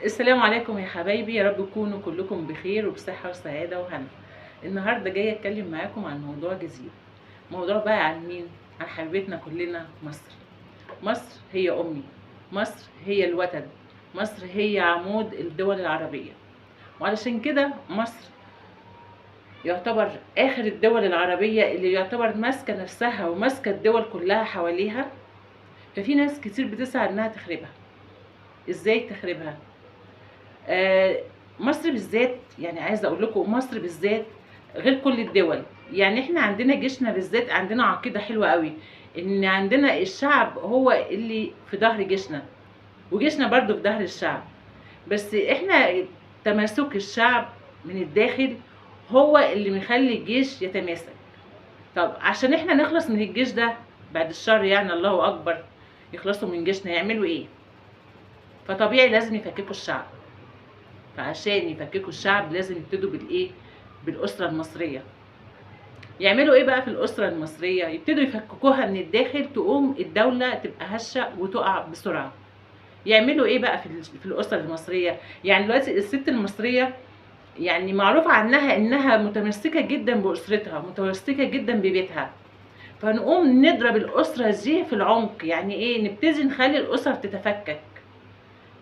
السلام عليكم يا حبايبي، يا رب تكونوا كلكم بخير وبصحة وسعادة وهنا. النهاردة جاية اتكلم معاكم عن موضوع جديد. موضوع بقى عن مين؟ عن حبيبتنا كلنا، مصر. مصر هي أمي، مصر هي الوطن، مصر هي عمود الدول العربية. وعلشان كده مصر يعتبر آخر الدول العربية اللي يعتبر ماسكة نفسها وماسكة الدول كلها حواليها. ففي ناس كتير بتسعى انها تخربها. ازاي تخربها؟ آه، مصر بالذات، يعني عايزه اقول لكم مصر بالذات غير كل الدول. يعني احنا عندنا جيشنا بالذات عندنا عقيده حلوه قوي، ان عندنا الشعب هو اللي في ظهر جيشنا، وجيشنا برضو في ظهر الشعب. بس احنا تماسك الشعب من الداخل هو اللي مخلي الجيش يتماسك. طب عشان احنا نخلص من الجيش ده، بعد الشر يعني الله اكبر، يخلصوا من جيشنا يعملوا ايه؟ فطبيعي لازم يفككوا الشعب. فعشان يفككوا الشعب لازم يبتدوا بالايه؟ بالاسره المصريه. يعملوا ايه بقى في الاسره المصريه؟ يبتدوا يفككوها من الداخل، تقوم الدوله تبقى هشه وتقع بسرعه. يعملوا ايه بقى في الاسره المصريه؟ يعني دلوقتي الست المصريه يعني معروف عنها انها متمسكه جدا باسرتها، متمسكه جدا ببيتها. فنقوم نضرب الاسره دي في العمق. يعني ايه؟ نبتدي نخلي الاسر تتفكك.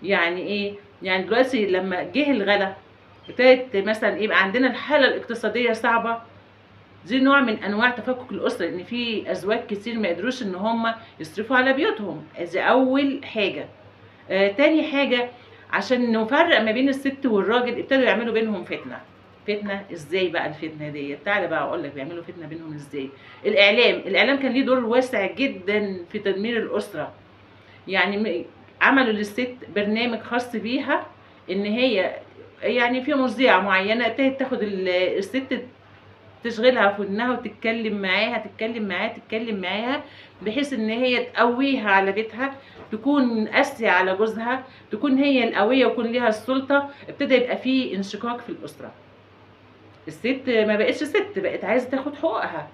يعني ايه؟ يعني دلوقتي لما جه الغلا ابتدت مثلا يبقى عندنا الحاله الاقتصاديه صعبه. دي نوع من انواع تفكك الاسره، ان في ازواج كتير ما قدروش ان هم يصرفوا على بيوتهم. دي اول حاجه. تاني حاجه، عشان نفرق ما بين الست والراجل ابتدوا يعملوا بينهم فتنه. فتنه ازاي بقى الفتنه دي؟ تعالى بقى اقول لك بيعملوا فتنه بينهم ازاي. الاعلام كان ليه دور واسع جدا في تدمير الاسره. يعني عملوا للست برنامج خاص بيها، ان هي يعني في مذيعه معينه ابتدت تاخد الست، تشغلها في ودنها وتتكلم معاها تتكلم معاها تتكلم معاها، بحيث ان هي تقويها على بيتها، تكون قاسية على جوزها، تكون هي القوية ويكون ليها السلطة. ابتدى يبقى فيه انشقاق في الأسرة. الست ما بقتش ست، بقت عايزة تاخد حقوقها.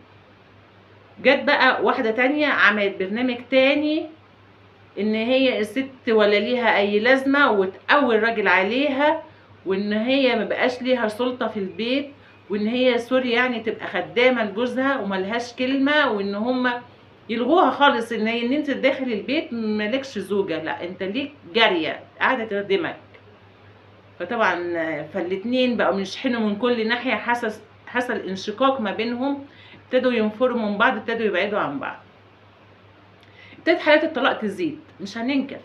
جت بقى واحدة تانية عملت برنامج تاني، ان هي الست ولا ليها اي لازمه، وتقوي الراجل عليها، وان هي ما بقاش ليها سلطه في البيت، وان هي سوري يعني تبقى خدامه لجوزها وملهاش كلمه، وان هم يلغوها خالص، ان انت داخل البيت مالكش زوجه، لا انت ليك جاريه قاعده تخدمك. فطبعا فالاتنين بقوا يشحنوا من كل ناحيه، حصل انشقاق ما بينهم، ابتدوا ينفروا من بعض، ابتدوا يبعدوا عن بعض. ابتدت حالات الطلاق تزيد، مش هننكر.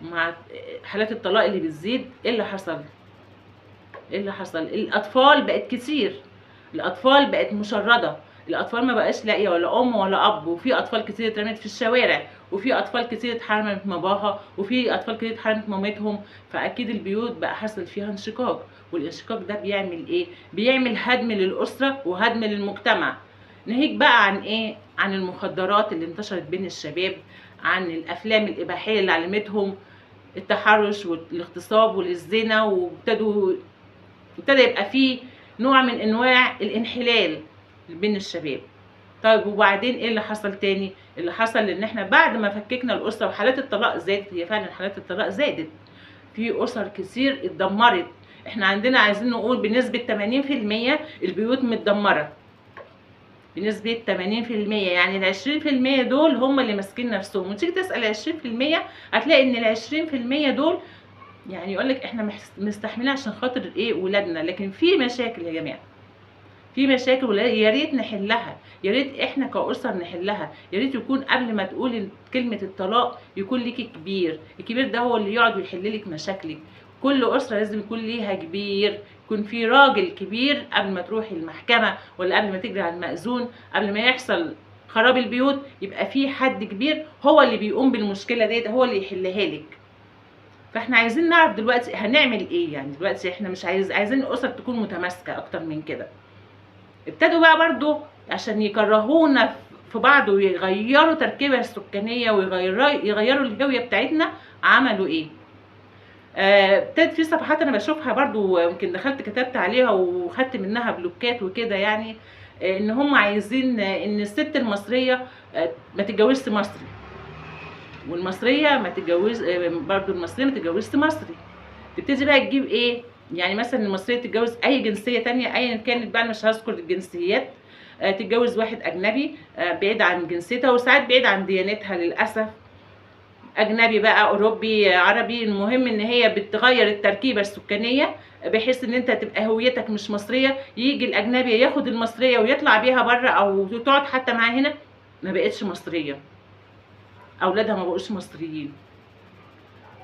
مع حالات الطلاق اللي بتزيد، ايه اللي حصل؟ ايه اللي حصل؟ الاطفال بقت كتير، الاطفال بقت مشرده، الاطفال ما بقاش لاقيه ولا ام ولا اب، وفي اطفال كتير اترمت في الشوارع، وفي اطفال كتير اتحرمت من باباها، وفي اطفال كتير اتحرمت من مامتهم. فاكيد البيوت بقى حصل فيها انشقاق. والانشقاق ده بيعمل ايه؟ بيعمل هدم للاسره وهدم للمجتمع. ناهيك بقى عن ايه؟ عن المخدرات اللي انتشرت بين الشباب، عن الافلام الاباحيه اللي علمتهم التحرش والاغتصاب والزنا، ابتدى يبقى فيه نوع من انواع الانحلال بين الشباب. طيب وبعدين ايه اللي حصل تاني؟ اللي حصل ان احنا بعد ما فككنا الاسره وحالات الطلاق زادت، هي فعلا حالات الطلاق زادت، في اسر كتير اتدمرت. احنا عندنا عايزين نقول بنسبه 80% البيوت متدمره، بنسبة 80%. يعني ال 20% دول هم اللي ماسكين نفسهم، وتيجي تسأل 20% هتلاقي ان ال 20% دول يعني يقول لك احنا مستحملين عشان خاطر ايه؟ ولادنا. لكن في مشاكل يا جماعة، في مشاكل، يا ريت نحلها، يا ريت احنا كأسر نحلها. يا ريت يكون قبل ما تقولي كلمة الطلاق يكون ليكي كبير، الكبير ده هو اللي يقعد ويحل لك مشاكلك. كل أسرة لازم يكون ليها كبير، يكون في راجل كبير قبل ما تروحي المحكمة، ولا قبل ما تجري على المأذون، قبل ما يحصل خراب البيوت، يبقى في حد كبير هو اللي بيقوم بالمشكلة ديت، هو اللي يحلها لك. فاحنا عايزين نعرف دلوقتي هنعمل ايه. يعني دلوقتي احنا مش عايزين الأسر تكون متماسكة أكتر من كده. ابتدوا بقى برضو عشان يكرهونا في بعض ويغيروا تركيبة السكانية ويغيروا الهوية بتاعتنا. عملوا ايه؟ ابتدت في صفحات انا بشوفها برضو، يمكن دخلت كتبت عليها وخدت منها بلوكات وكده، يعني ان هم عايزين ان الست المصرية ما تتجوزش مصري، والمصرية ما تتجوز برضو المصرية ما تتجوزش مصري. تبتدي بقى تجيب ايه، يعني مثلا المصريه تتجوز اي جنسيه تانية ايا كانت بقى، أنا مش هذكر الجنسيات، تتجوز واحد اجنبي بعيد عن جنسيتها، وساعات بعيد عن ديانتها للاسف، اجنبي بقى اوروبي عربي، المهم ان هي بتغير التركيبه السكانيه بحيث ان انت تبقى هويتك مش مصريه، يجي الاجنبي ياخد المصريه ويطلع بيها بره او تقعد حتى معاه هنا، ما بقتش مصريه، اولادها ما بقوش مصريين.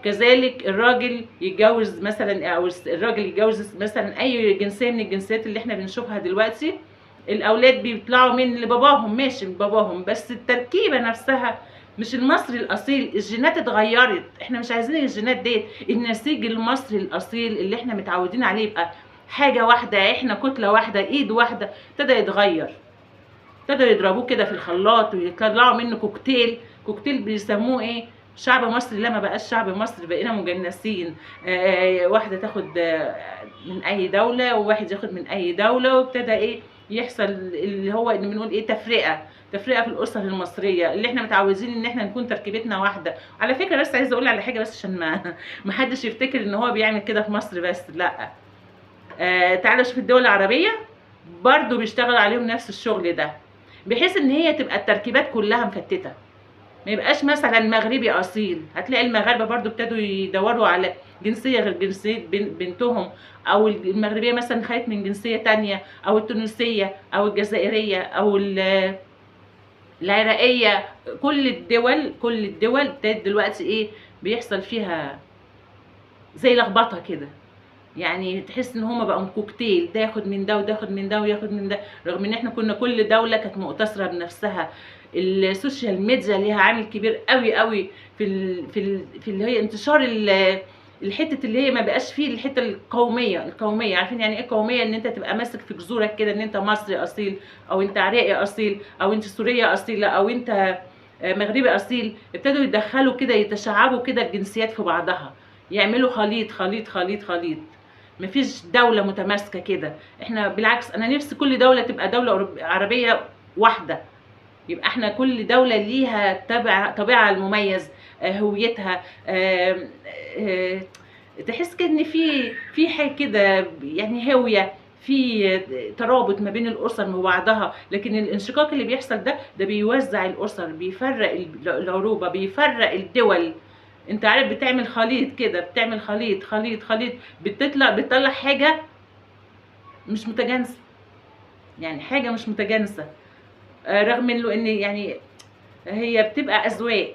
كذلك الراجل يتجوز مثلا، او الراجل يتجوز مثلا اي جنسيه من الجنسيات اللي احنا بنشوفها دلوقتي، الاولاد بيطلعوا من لباباهم، ماشي من باباهم، بس التركيبه نفسها مش المصري الاصيل، الجينات اتغيرت، احنا مش عايزين الجينات ديت، النسيج المصري الاصيل اللي احنا متعودين عليه يبقى حاجه واحده، احنا كتله واحده، ايد واحده، ابتدى يتغير، ابتدوا يضربوه كده في الخلاط ويطلعوا منه كوكتيل، كوكتيل بيسموه ايه، شعب مصري. لا ما بقاش شعب مصري، بقينا مجنسين، واحده تاخد من اي دوله، وواحد ياخد من اي دوله، وابتدى ايه يحصل اللي هو اللي بنقول ايه، تفرقه في الاسر المصريه اللي احنا متعودين ان احنا نكون تركيبتنا واحده. على فكره بس عايزه اقول على حاجه بس عشان ما حدش يفتكر ان هو بيعمل كده في مصر بس، لا، تعالوا شوف الدول العربيه برضو بيشتغل عليهم نفس الشغل ده، بحيث ان هي تبقى التركيبات كلها مفتته، ما يبقاش مثلا مغربي اصيل، هتلاقي المغاربه برضو ابتدوا يدوروا على جنسيه غير جنسيه بنتهم، او المغربيه مثلا خدت من جنسيه تانية، او التونسيه او الجزائريه او العراقيه، كل الدول ابتدت دلوقتي ايه بيحصل فيها زي لخبطه كده، يعني تحس ان هما بقوا كوكتيل، ده ياخد من ده وده ياخد من ده وياخد من ده، رغم ان احنا كنا كل دوله كانت مقتصره بنفسها. السوشيال ميديا ليها عامل كبير قوي قوي في اللي هي انتشار الحته اللي هي ما بقاش فيه الحته القوميه، عارفين يعني ايه قوميه؟ ان انت تبقى ماسك في جذورك كده، ان انت مصري اصيل، او انت عراقي اصيل، او انت سوريه اصيله، او انت مغربي اصيل. ابتدوا يدخلوا كده، يتشعبوا كده الجنسيات في بعضها، يعملوا خليط خليط خليط خليط، مفيش دولة متماسكة كده. احنا بالعكس، انا نفسي كل دولة تبقى دولة عربية واحدة، يبقى احنا كل دولة ليها طابعها المميز، هويتها، تحس كده ان في حاجة كده يعني هوية، في ترابط ما بين الاسر وبعضها. لكن الانشقاق اللي بيحصل ده بيوزع الاسر، بيفرق العروبة، بيفرق الدول. انت عارف بتعمل خليط كده، بتعمل خليط خليط خليط، بتطلع حاجه مش متجانسه، يعني حاجه مش متجانسه، رغم انه ان يعني هي بتبقى اذواق،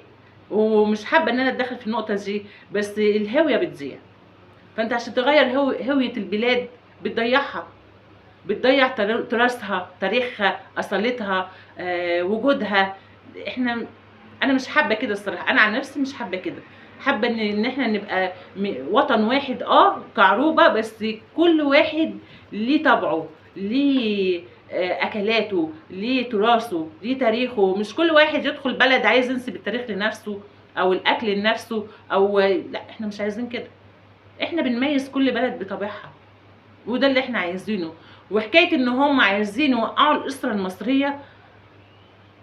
ومش حابه ان انا اتدخل في النقطه دي، بس الهويه بتضيع. فانت عشان تغير هويه البلاد بتضيعها، بتضيع تراثها، تاريخها، اصالتها، وجودها. احنا انا مش حابه كده الصراحه، انا عن نفسي مش حابه كده، حابه ان احنا نبقى وطن واحد كعروبه، بس كل واحد ليه طبعه، ليه اكلاته، ليه تراثه، ليه تاريخه. مش كل واحد يدخل بلد عايز ينسب التاريخ لنفسه او الاكل لنفسه، او لا، احنا مش عايزين كده، احنا بنميز كل بلد بطبيعها، وده اللي احنا عايزينه. وحكايه ان هم عايزين يوقعوا الاسره المصريه،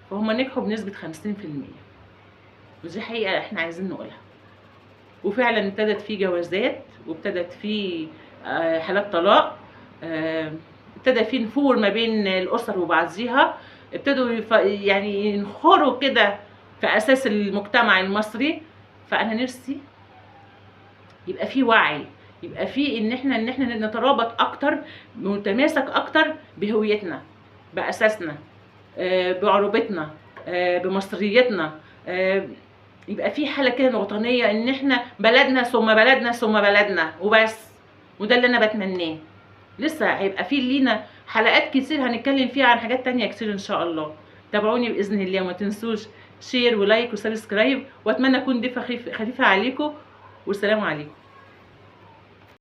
فهم نجحوا بنسبه 50%، ودي حقيقه احنا عايزين نقولها. وفعلا ابتدت في جوازات، وابتدت في حالات طلاق، ابتدى في نفور ما بين الاسر وبعضيها، ابتدوا يعني ينخروا كده في اساس المجتمع المصري. فانا نفسي يبقى في وعي، يبقى في ان احنا نترابط اكتر، نتماسك اكتر بهويتنا، باساسنا، بعروبتنا، بمصريتنا، يبقى في حاله كده وطنيه، ان احنا بلدنا ثم بلدنا ثم بلدنا وبس. وده اللي انا بتمناه. لسه هيبقى في لينا حلقات كتير هنتكلم فيها عن حاجات تانية كتير ان شاء الله. تابعوني باذن الله، وما تنسوش شير ولايك وسبسكرايب، واتمنى اكون ضيفه خفيفه عليكم، والسلام عليكم.